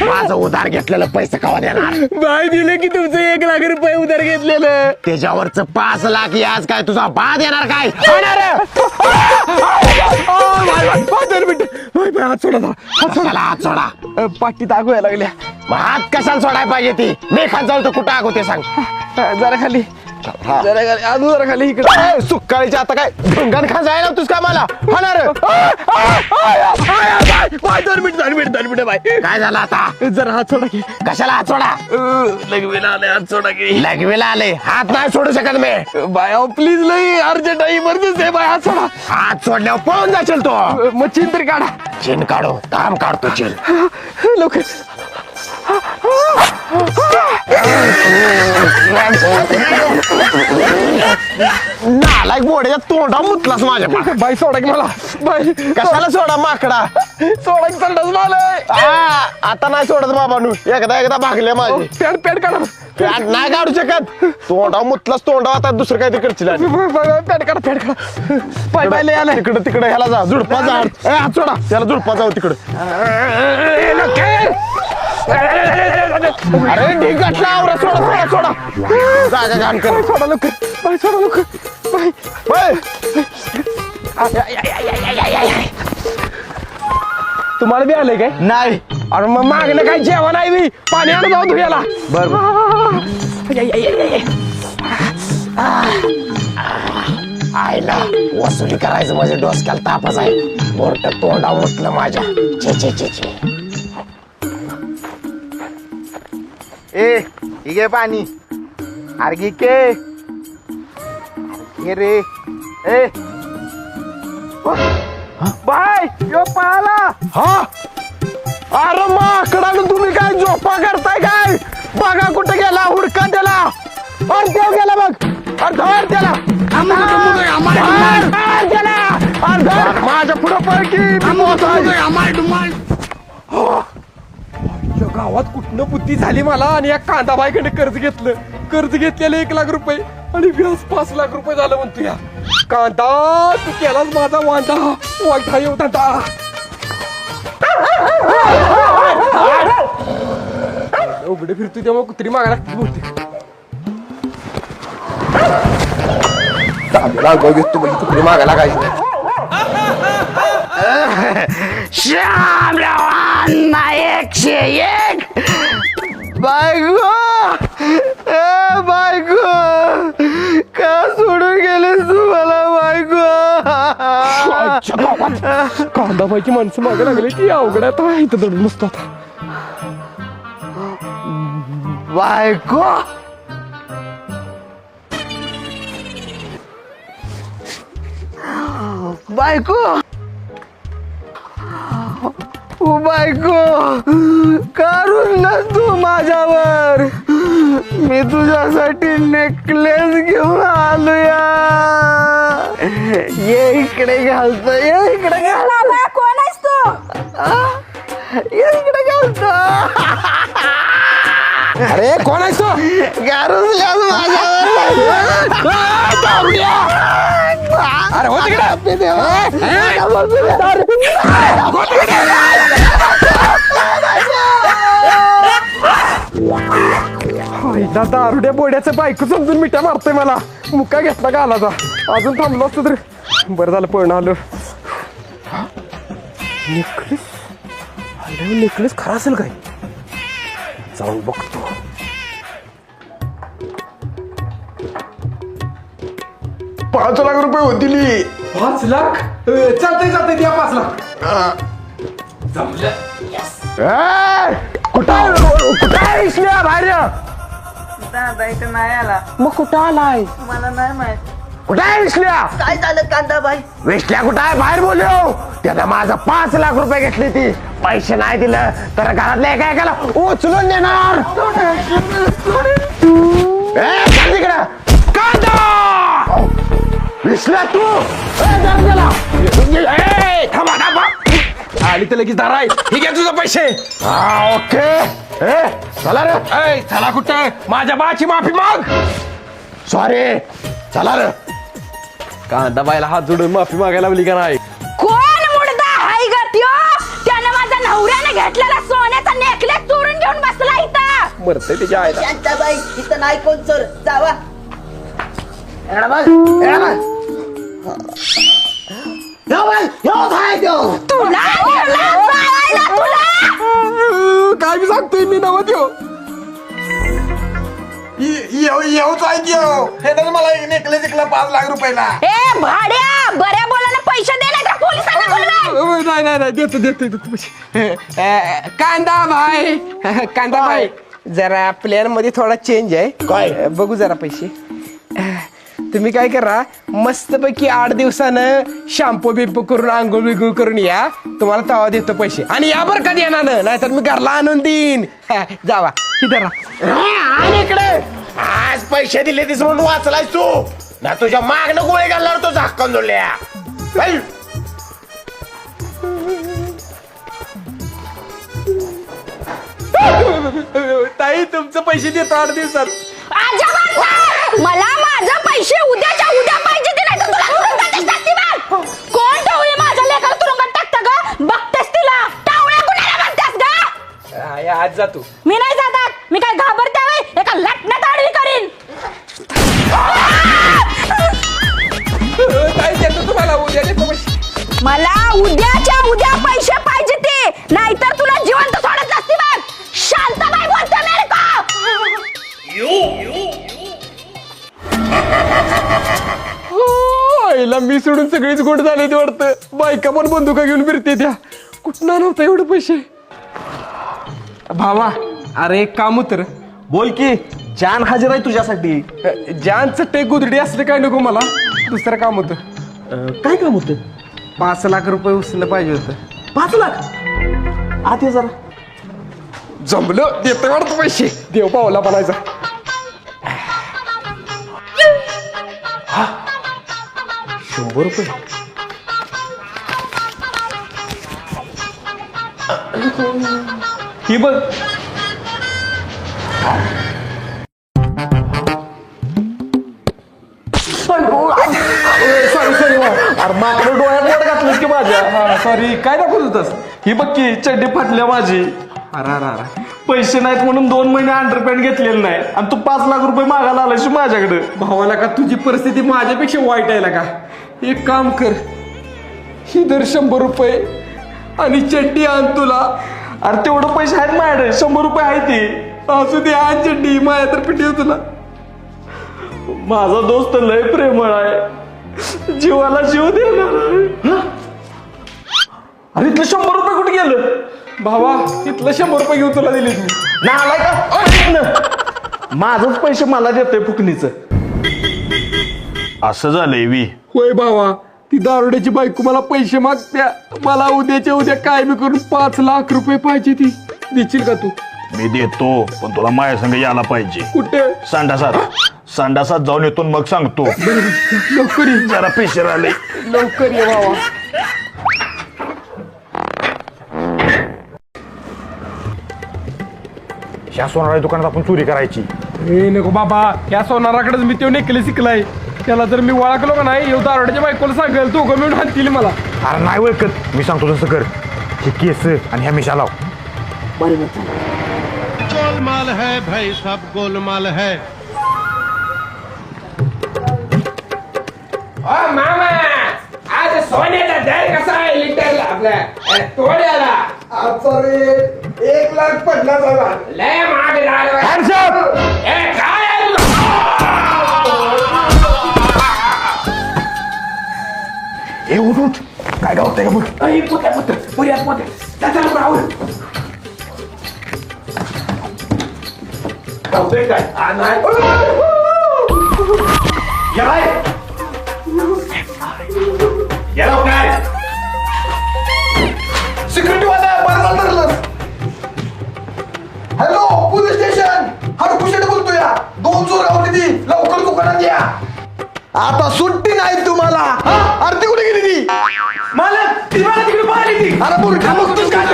माझं उधार घेतलेलं पैसे कवा देणार? बाय दिले की तुमचं 1 लाख रुपये उधार घेतलेलं. त्याच्यावरच 5 लाख आज काय तुझा बा देणार काय? हात सोडा हात सोडा. पाठी दाखव यायला लागल्या. मग हात कशाला सोडायला पाहिजे ती? मी खात जाऊ तर कुठं आगो ते सांग. जरा खाली जरा खाली अजून जरा खाली इकडे. सुकाळीच्या आता काय ढुंगण खा जायला तुझ का मला होणार? 2 मिनिट बाय. काय झालं आता? जरा हात सोडा की. कशाला हात सोडा? लगवेला आले हात सोडा की. लगवेला आले हात नाही सोडू शकत मी. बाय प्लीज लई अर्जंट आहे इमर्जन्सी आहे बाय. हात सोडा. हात सोडल्यावर पळून जाशील तो. मग चिन तरी काढा. चेन काढू काम काढतो चेन. लवकर. नालायक बोड्याच्या तोंडा मुतलास माझ्या पा. बाय सोडा की मला. बाय कशाला सोडा माकडा? सोडा की संडास झालंय. आता नाही सोडत बाबानू. एकदा भागले माझे. पॅड काढा. पॅट नाही काढू शकत. तोंडा मुतलास तोंडा. आता दुसरं काय तिकडची पॅड काढा. पाय पाय लय आलाय. तिकडे ह्याला जा झुडपा जा. हात सोडा त्याला झुडपा जाऊ तिकडे. अरे ठीक आहे सोडा जागा घाण कर. सोडा लवकर. बाय सोडा लवकर. बाय. तुम्हाला बी आलंय काय? नाही. अरे मग मागणं काय जेवण आहे मी. पाणी आणून जाऊ धुयाला. आईला वसुली करायचं म्हणजे डोसक्याला तापच आहे. बोर्ट तोंडा उठलं माझ्या. चे ए ठीक आहे पाणी. अर्गी के ये रे. ए बाय यो पाला. हा. अरे माकडानं तुम्ही काय झोपा करताय काय? बघा कुठे गेला हुडका त्याला. अरे देव गेला बघ. अरे धर त्याला. माझ्या पुढं पळ की. गावात कुठनं बुद्धी झाली मला. आणि या कांदा बाईकडे कर्ज घेतलेलं 1 लाख रुपये आणि व्याज 5 लाख रुपये झालं म्हणतो. या कांदा तू केलाच माझा वांधा येऊ धंदा. उघडे फिरतो त्यामुळे कुत्री मागा लागते बहुतेक. कुठे मागायला काय? श्यामरावांना 101. बायको का सोडून गेलेस तू मला बायको? कांदा बाईची माणसं मागे लागली ती अवघड्यात आहे. इथं दडून नसतो आता. बायको का रुसलास तू माझ्यावर? मी तुझ्यासाठी नेकलेस घेऊन आलोया. ये इकडे घालतो. कोण आहेस तू? ये इकडे घालतो. अरे कोण आहेस तू? का रुसलास माझ्यावर? अरे हो तिकडे. दारुड्या बोड्याचं बायको समजून मिठ्या मारतोय मला. मुका घेतला का आलाचा. अजून थांबलो असतो तर बरं झालं. पळणं आलं. नेकलेस खरा असेल काय? जाऊन बघतो. 5 लाख रुपये होतील. 5 लाख चालतंय द्या 5 लाख. जमलं. कुठं इसल्या बाहेर? दादा इथं नाही आला. मग कुठं आलाय? मला नाही माहित. कुठं आहे विसल्या? काय झालं कांदा बाई? विसल्या कुठं आहे? बाहेर बोलव. त्यानं माझं 5 लाख रुपये घेतले ती. पैसे नाही दिलं तर घरातल्या एका उचलून देणार. तिकडं कांदा विसल्या तू. थांबा. आली तर लगेच दारा आहे. ठीक आहे तुझं पैसे. ओके. चला रे. चला कुठं? माझ्या बाची माफी माग. सॉरी. चला रे. कांदा बायला हात जोडून माफी मागायला लावली का नाही? कोण मुडदा हाय ग त्यो? त्यानं माझा मरतय त्याच्या आईला. शांताबाई इथं नाही कोण चोर जावा. एवढा बघ, एवढा बघ. ह्यो बघ, ह्योच आहे त्यो. काय मी सांगतोय मी नव देऊ. येऊच आहे त्यो. हे तर मला एक नेकलेस विकला 5 लाख रुपयाला. ए भाड्या बऱ्या बोलायला पैसे दे नाही तर पोलिसांना बोलवा. नाही देतो पैसे. कांदा भाई जरा प्लॅन मध्ये थोडा चेंज आहे. काय? बघू जरा पैसे. तुम्ही काय करा मस्तपैकी 8 दिवसानं शॅम्पू बिंपू करून आंघोळ बिंघोळ करून या. तुम्हाला तवा देतो पैसे आणि या बरं कधी येणार नाहीतर मी घरला आणून देईन. जावा इधर आणि इकडे आज पैसे दिले तीस म्हणून वाचलाय तू ना. तुझ्या मागणं गोळे घालणार तो झाक्कन जोडल्या. ताई तुमचं पैसे देतो 8 दिवसात. अजिबात नाही. मला माझं पैसे उद्याच्या उद्या पाहिजे ते नाही तर तुला तुरुंगातच टाकते बघ. कोण टावळी माझ्या लेकाला तुरुंगात टाकतं ग? बघतेस तिला टावळ्या कुणाला म्हणतेस ग? आज जातो. मी नाही जातात. मी काय घाबरते होय? एका लटण्यात आडवी करीन. ताई देतो तुम्हाला उद्या देतो पैसे. मला उद्याच्या उद्या पैसे पाहिजे ते नाहीतर तुला जिवंत सोडत नसते बघ. शांताबाई बोलते मेरे को. आईला मी सोडून सगळीच गोड झाले ते वाटतं. बायका पण बंदुका घेऊन फिरते त्या. कुठं नव्हतं एवढं पैसे. भावा अरे एक काम होतं. बोल की जान हजर आहे तुझ्यासाठी. जान चट्टे गुदडी असले काय नको मला. दुसरं काम होतं. काय काम होतं? 5 लाख रुपये उचललं पाहिजे होतं. 5 लाख आत ये जरा. जमलं देतो वाटतं पैसे. देव पावला बनायचा. 100 रुपये. ही बघ. सॉरी अरे माकडं डोळ्यात वर घातलंस की माझ्या. सॉरी काय दाखवत होतास. ही बघ की चड्डी फाटल्या माझी. अरे पैसे नाहीत म्हणून 2 महिने अंडरपॅन्ट घेतलेले नाही आणि तू 5 लाख रुपये मागायला आलायस माझ्याकडे. भावाला का तुझी परिस्थिती माझ्यापेक्षा वाईट आहे का. एक काम कर ही दर 100 रुपये आणि चड्डी आण तुला. अरे तेवढं पैसे आहेत माझ्याकडे. 100 रुपये आहे ती. असू दे आण चड्डी. माझ्या तर पिटी तुला. माझा दोस्त लय प्रेमळ आहे. जीवाला जीव देणार आहे. अरे इथलं 100 रुपये कुठे गेलं? भावा इथलं 100 रुपये घेऊन तुला दिले मी. नालाय का? माझच पैसे मला देतोय फुकणीचं. असं झालंय वी. होय भावा ती दारुड्याची बायको मला पैसे मागत्या. मला उद्याच्या उद्या काय बी करून 5 लाख रुपये पाहिजे. ती देशील का तू? मी देतो पण तुला माझ्या संग यायला पाहिजे. कुठे? संडासात जाऊन येतो मग सांगतो. लवकर ये. जरा पेशर आले. लवकर ये भावा. ह्या सोनाराच्या दुकानात आपण चोरी करायची. ए नको बाबा. या सोनाराकडेच मी तो नेकलेस शिकलाय. त्याला जर मी ओळखलो का नाही येऊ दारुड्याच्या बायकोला सांगेल. तो मिळून हाणतील मला. अरे नाही ओळखत. मी सांगतो तसं कर. हे केस आणि ह्या मिशा लाव. गोलमाल है भाई सब गोलमाल है. मामा आज सोन्याचा दर कसा आहे लिटरला आपल्या तोड्याला? 1 लाख 50,000. लय महाग झालं. ए, काय आहे तुझं? हे उठ काय गावतंय का बघ. अय, पुत्या, पुऱ्यात पुत्या. त्याचा लवकर आवर. गावतंय काय? आ, नाही. याला काय सिक्युरिटी वाला बरं धरलं. Hello police station. हरकुशेट बोलतोय. 2 चोर गावली ती. लवकर दुकानात या. आता सुट्टी नाही तुम्हाला. अरे ती कुठे गेली ती? मालक ती मला तिकडे पाहिली ती. अरे बुरखा बघतोस काय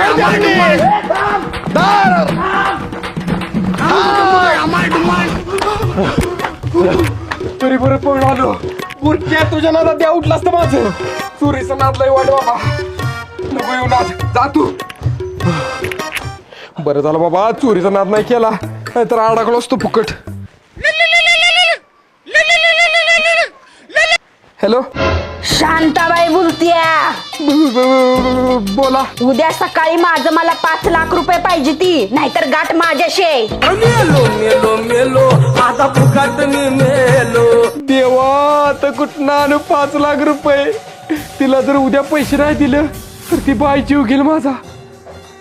तरी बरं पळून आलो. बुरक्या तुझ्या नादात द्या उठलास तर माझं. चोरीचं नाद लय वाट बाबा. नको येऊ नाद. जा तू. बरं झालं बाबा चोरीचा नाद नाही केला. तर अडकलोस तू फुकट. हॅलो. शांताबाई बोलतीया. बोला. उद्या सकाळी माझं मला 5 लाख रुपये पाहिजे ती, नाहीतर गाठ माझ्याशी. देवा आता कुठं आणू 5 लाख रुपये. तिला जर उद्या पैसे नाही दिलं तर ती बाई जीव घेईल माझा.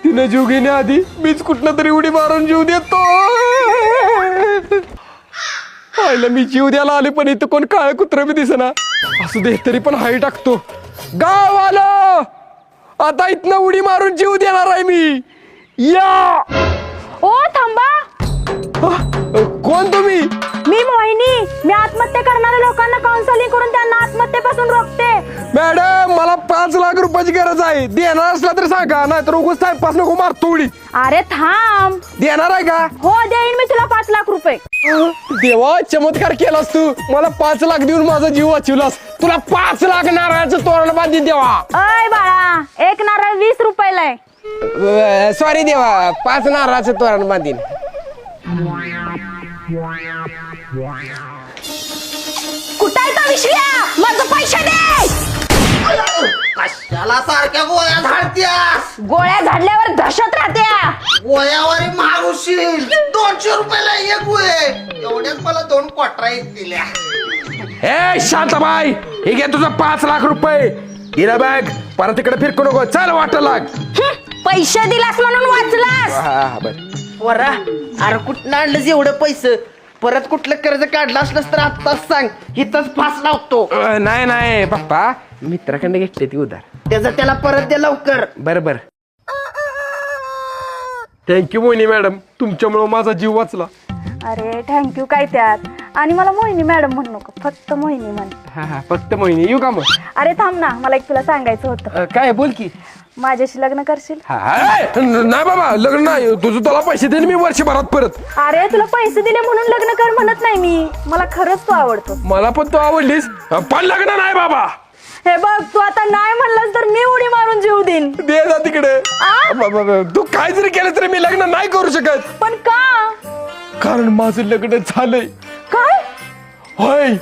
तिनं जीव घेण्याआधी मीच कुठनं तरी उडी मारून जीव देतो. आईला मी जीव द्यायला आले पण इथं कोण काळ कुत्र बी दिसेना. असू दे तरी पण हाई टाकतो. गाव आलो आता इथनं उडी मारून जीव देणार आहे मी. या. ओ थांबा. कोण तुम्ही? मी मोहिनी. मी आत्महत्या करणाऱ्या लोकांना काउन्सिलिंग करून त्यांना आत्महत्येपासून रोखते. मॅडम मला 5 लाख रुपयाची गरज आहे. देणार असला तर सांगा, नाही तर उगाच टाइमपास नको मारतो उडी. अरे थांब. देणार आहे का? हो देईन मी तुला 5 लाख रुपये. देवा चमत्कार केलास तू. मला 5 लाख देऊन माझा जीव वाचवलास. तुला 5 लाख नारळाचं तोरण बांधून देवा. अय बाळा, एक नारळ 20 रुपयाला आहे. सॉरी देवा, 5 नारळाचं तोरण बांधीन. कुठं आहे तो विश्ल्या? माझं पैसे दे. कशाला सारख्या गोळ्या झाडत्यास? गोळ्या झाडल्यावर दहशत राहत्या. गोळ्यावर मागुशील 200 रुपयाला एक गोळे. एवढ्याच मला 2 क्वार्टर दिल्या. ए शांताबाई, हे घे तुझं 5 लाख रुपये. हिरा बॅग परत तिकडे फिरकू नको. चल वाट लाग. पैसे दिलास म्हणून वाचलास. पोरा, अरे कुठं आणलंस एवढं पैसे? परत कुठलं कर्ज काढलं असलंस तर आत्ताच सांग, इथंच फास लावतो. नाही नाही पप्पा, मित्राकडे घेतले ती उधार. त्याचं त्याला परत दे लवकर. बरोबर. थँक्यू मोहिनी मॅडम, तुमच्यामुळे माझा जीव वाचला. अरे थँक्यू काय त्यात. आणि मला मोहिनी मॅडम म्हणू नको, फक्त मोहिनी म्हण. हा फक्त मोहिनी. येऊ का मग? अरे थांब ना, मला एक तुला सांगायचं होतं. काय बोल की. माझ्याशी लग्न करशील? नाही बाबा, लग्न नाही. तुझं तुला पैसे देईन मी वर्षभरात परत. अरे तुला पैसे दिले म्हणून लग्न कर म्हणत नाही मी. मला खरंच तू आवडतो. मला पण तू आवडलीस पण लग्न नाही बाबा. हे बघ, तू आता नाही म्हणलास तर मी उडी मारून जीव देईन. दे जा तिकडे. तू काय जरी केलं तरी मी लग्न नाही करू शकत. पण का? कारण माझं लग्न झालंय. काय? होय.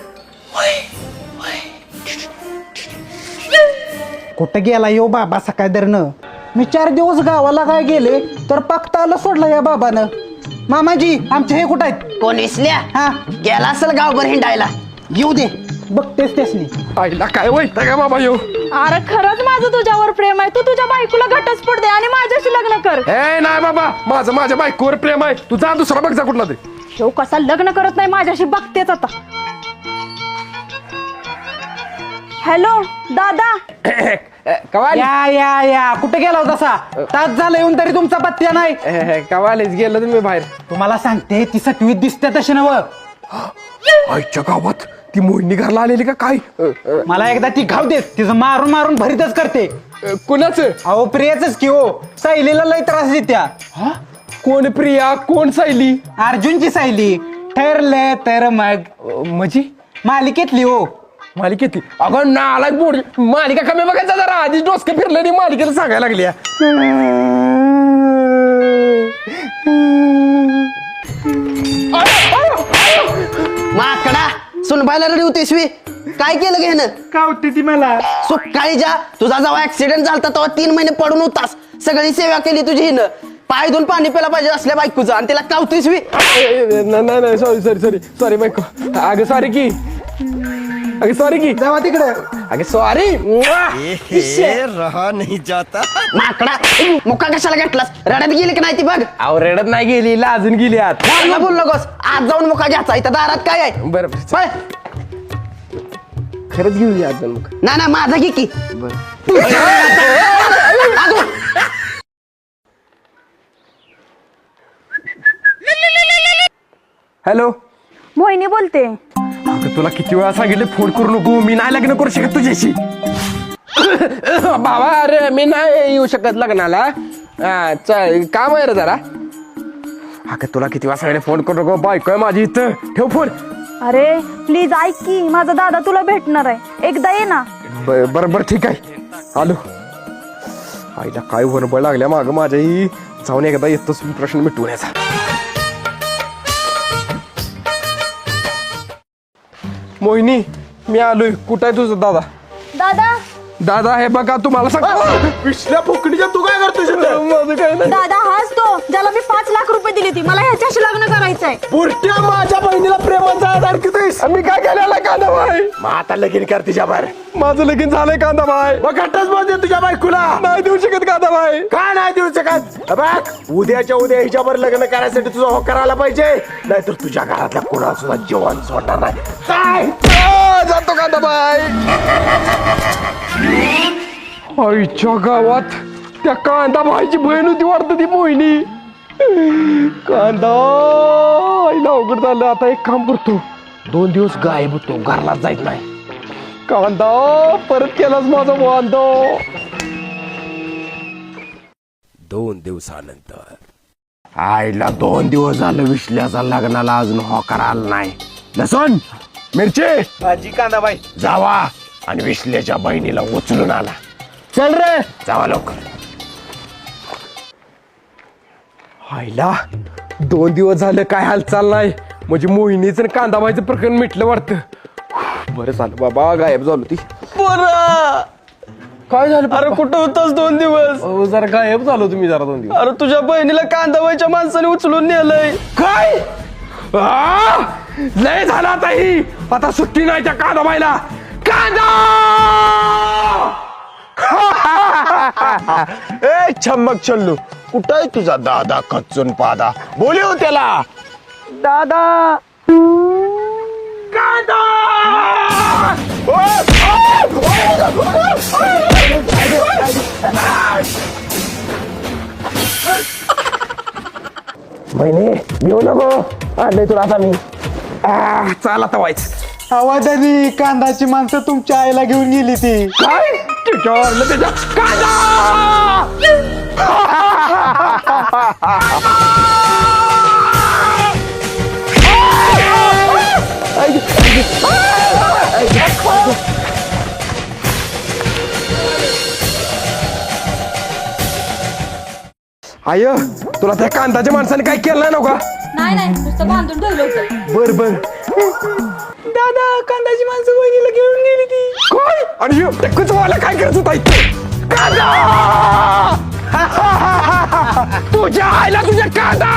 कुठं गेला यो बाबा सकाळ दरनं? मी 4 दिवस गावाला काय गेले तर पक्ताला सोडलं या बाबानं. मामाजी आमचे हे कुठं आहेत? कोण इसल्या? हा गेला असेल गावभर हिंडायला. येऊ दे, बघतेस त्यासनी. आईला काय वाईट का बाबा येऊ. अरे खरंच माझं तुझ्यावर प्रेम आहे. तू तुझ्या बायकोला घटस्फोट दे आणि माझ्याशी लग्न कर. ए नाही बाबा, माझं माझ्या बायकोवर प्रेम आहे. तू जा दुसरा बघ जा कुठला तरी. शेव कसा लग्न करत नाही माझ्याशी बघतेच आता. हॅलो दादा. कवाल या या या कुठे गेला होता तसा? तास झालं येऊन तरी तुमचा पत्त्या नाही. कवालेच गेलो तुम्ही बाहेर. तुम्हाला सांगते ती 7वीत दिसते तशी नव. आईच्या गावात ती मोहिनी घरला आलेली का काय? मला एकदा ती घाव देत, तिचं मारून मारून भरीतच करते. कुणाचं? अहो प्रियाच की हो. सायलीला लय त्रास देत्या. कोण प्रिया कोण सायली? अर्जुनची सायली. ठरलं तर मग म्हणजे मालिकेतली हो. मालिकेतली? अगं नालायक बोड. मालिका कमी बघायचा जरा. आधीच डोसकं फिरलं आणि मालिकेला सांगायला लागली. माकडा, सुनबायला रडी होतीस वी. काय केलं घेणं? का होती ती मला? सुकाळी जा. तुझा जेव्हा ऍक्सिडेंट झाला तेव्हा 3 महिने पडून होतास. सगळी सेवा केली तुझी हिनं. पाय धुवून पाणी प्यायला पाहिजे असल्या बायकोचं आणि तिला कावतीस वी. नाही सॉरी बायको. अगं सॉरी की. अगं सॉरी की. जावा तिकडे. अगं सॉरी. रहा नहीं जाता. माकडा, मुका कशाला घेतलास? रडत गेली की नाही ती बघ. अहो रडत नाही गेली, लाजून गेली आत. मला बोल नकोस. आज जाऊन मुका घ्यायचा. इथं दारात काय आहे? बरं पळ. खरंच घेऊन आत मग. ना माझा घे की. हॅलो. मोहिनी बोलते. अगं तुला किती वेळा सांगितलं फोन करू नको. मी नाही लग्न करू शकत तुझ्याशी. बाबा अरे मी नाही येऊ शकत लग्नाला. चल काम आहे रे जरा. अगं तुला किती वेळा सांगितलं फोन करू नको. बायको आहे माझी इथं. ठेव फोन. अरे प्लीज ऐक की, माझा दादा तुला भेटणार आहे. एकदा ये ना. बरं ठीक आहे. आलो. आईला काय वनबळ लागल्या मागं माझ्याही. जाऊन एकदा येतोच प्रश्न मिटवण्याचा. मोहिनी मी आलोय. कुठं आहे तुझं दादा? दादा दादा हे बघा तुम्हाला सांग. विश्ल्या फुकणीच्या तू काय करतोय तिथं? माझं काय नाही. दादा हाच तो ज्याला मी 5 लाख रुपये दिली ती मला ह्याच्याशी लग्न करायचंय. पुरट्या माझ्या बहिणीला प्रेमाचा आधार कितीस? मी काय केलेला कांदा भाई? मग आता लगीन कर तिच्या बाहेर. माझं लगीन झालंय कांदा भाई. मग घट्टच बोलते तुझ्या बायकोला. नाही देऊ शकत कांदा भाई. काय नाही देऊ शकत? बघ उद्याच्या उद्या हिच्यावर लग्न करायसाठी तुझा होकार आला पाहिजे, नाहीतर तुझ्या घरातल्या कोणाला सुद्धा जेवण सोडणार नाही. काय जातो कांदा भाई. आईच्या गावात त्या कांदा भाईची बहीण होती वाटतं ती मोहिनी. कांदा आईला अवघड झालं. आता एक काम करतो, 2 दिवस गायब होतो, घरला जायत नाही. कांदा परत केलाच माझा वांदो. 2 दिवसानंतर आईला 2 दिवस झालं विश्ल्याचा लग्नाला अजून होकार आला नाही. लसूण मिरची भाजी कांदा भाई. जावा आणि विश्ल्याच्या बहिणीला उचलून आला. चल रे. जावा लवकर. आईला 2 दिवस झालं काय हालचाल नाही. म्हणजे मोहिनीचं आणि कांदाबाईचं प्रकरण मिटलं वाटतं. बरं झालं बाबा, गायब झालो ती. काय झालं? अरे कुठं होतास 2 दिवस? जरा गायब झालो तुम्ही जरा 2 दिवस. अरे तुझ्या बहिणीला कांदाबाईच्या माणसाने उचलून नेलंय. काय लय झाला आता ही. आता सुट्टी नाही त्या कांदाबाईला. कांदा ए छम्मक छल्लू, कुठं आहे तुझा दादा कच्चून पादा? बोलव त्याला. दादा कांदा बहिणी येऊ नको, आणलंय तुला आता मी. चाल आता व्हायच. आवाजाने कांदाची माणसं तुमच्या आईला घेऊन गेली ती. काय त्याच्यावर त्याच्या कांदा. आय तुला त्या कांदाच्या माणसाने काय केलं नाही नव्हता? नाही नाही नुसतं बांधून ठेवलं होतं. बर बर. दादा कांदाची माणसं बहिणीला घेऊन गेली ती. काय? आणि कुचवाला काय करत होता इथे? कांदा तुझ्या आईला तुझ्या कांदा.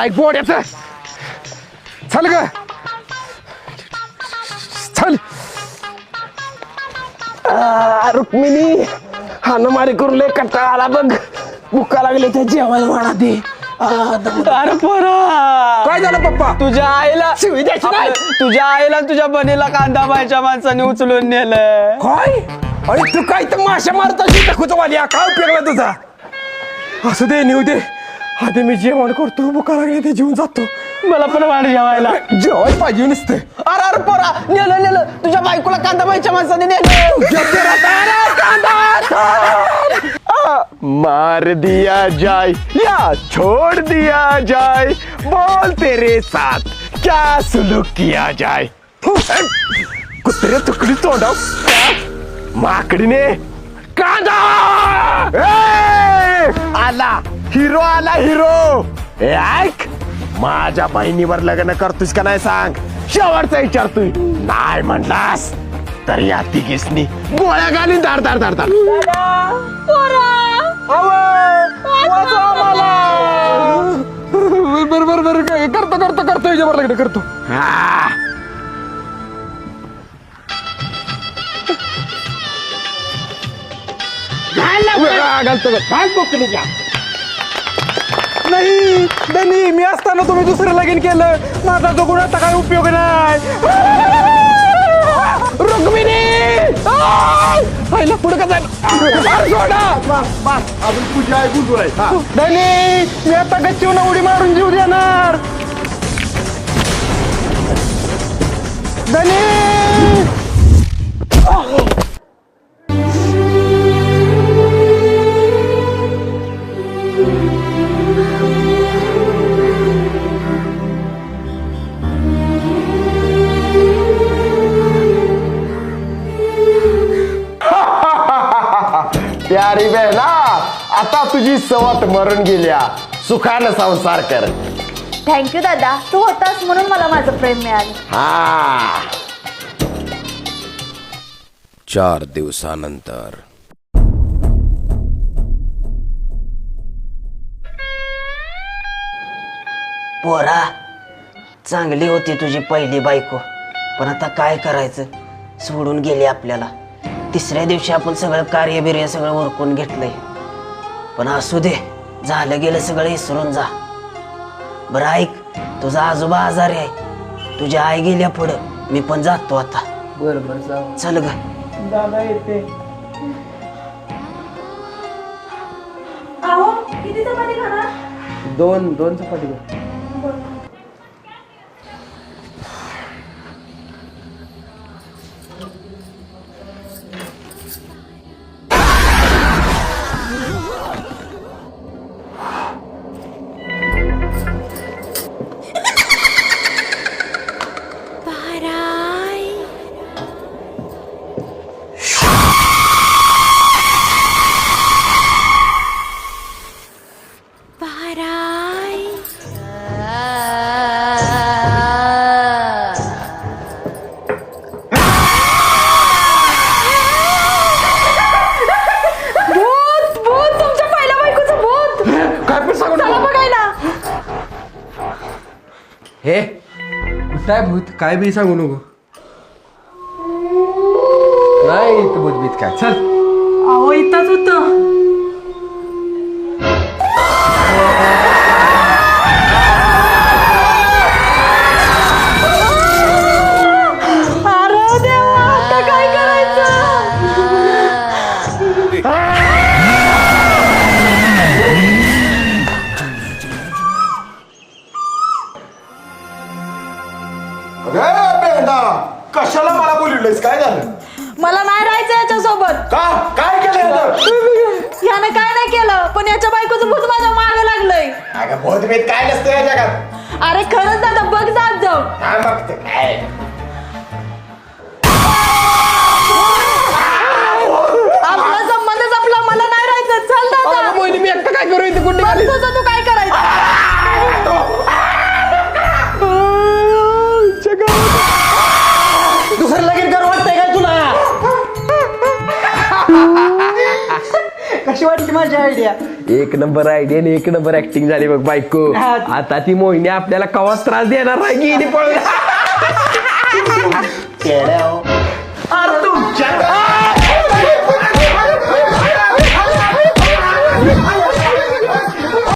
एक बोड्याच. चल ग चल. रुक्मिणी हानं मारी करून लय कंटाळा आला बघ. भुका लागले त्या जेवायला म्हणा ते. अरे पोरा काय झालं पप्पा? तुझ्या आईला शिवी द्यायची नाही. तुझ्या आईला तुझ्या बहिणीला कांदाबाईच्या माणसाने उचलून नेलं. काय? आणि तू काय तर माशा मारता कुचवाली काय उपयोगला तुझा? असू दे नेऊ दे. आधी मी जेवण करतो, भुका लागले ते जेवून जातो. मला पण वाढ जेवायला. जेवायला पाहिजे नसतं. अरे पोरा नेलं तुझ्या बायकोला कांदाबाईच्या माणसाने नेलं. मार दिया जाए या छोड़ दिया जाए, बोल तेरे साथ क्या सुलूक किया जाए. कुत्रे तुकडी तोंडाव माकडीने कांदा. आला हिरो, आला हिरो. ऐक, माझ्या बहिणीवर लग्न करतोस का नाही सांग. शेवटचा विचारतोय. नाही म्हणलास तर या तिघीसनी गोळ्या घालीन धाड धाड धाड धाड. बर बर बर करतो याच्यावर लग्न करतो. हा. घालतो काय बोकलीच्या? नाही दनी मी असताना तुम्ही दुसरं लगीन केलं. माझा तो गुण आता काय उपयोग नाही. रुक्मिणी पहिला पुढे का जायला? अजून तुझी आई गुंतूर आहे. हा. दनी मी आता गच्चीवर उडी मारून जीव देणार. दनी प्यारी बहना, आता तुझी सवत मरून गेल्या. सुखानं संसार कर. थँक्यू दादा, तू होतास म्हणून मला माझं प्रेम मिळालं. हा 4 दिवसानंतर. पोरा, चांगली होती तुझी पहिली बायको, पण आता काय करायचं, सोडून गेली आपल्याला. तिसऱ्या दिवशी आपण सगळं कार्य सगळं उरकून घेतलंय. पण असू दे, झालं गेलं सगळं विसरून जा. बरं ऐक, तुझा आजोबा आजारी आहे, तुझी आई गेल्या पुढं, मी पण जातो आता. बरोबर जाऊ. चल ग. दादा येते. अहो, किती चपाती खाणार? 2 चपाती घे. हे काय भूत, काय बी सांगू नको. नाही इथं भूतबीत काय. चल. अहो, इथंच होतं. अरे देवा, आता काय करायचं? कशाला मला बोलवलंयस? काय झालं? मला नाही राहायचं याच्यासोबत. का? काय केलं? यानं काय नाही केलं, पण याच्या बायकोचं भूत माझ्या मागे लागलंय. अगं भूतभीत काय नसतं या जगात. अरे खरंच दादा, बघ जात जाऊ. काय बघते काय? आपला संबंध आपला, मला नाही राहायचं. चल दादा. मोहिनी, मी एकटा काय करू इथे? कुठे बघ तुझं तू काय करायचं. दुसरं लगीन करू वाटतंय काय तुला? कशी वाटली माझी आयडिया? एक नंबर आयडिया आणि 1 नंबर ऍक्टिंग झाली बघ बायको. आता ती मोहिनी आपल्याला कवाच त्रास देणार नाही. गेली पळून. तुमच्या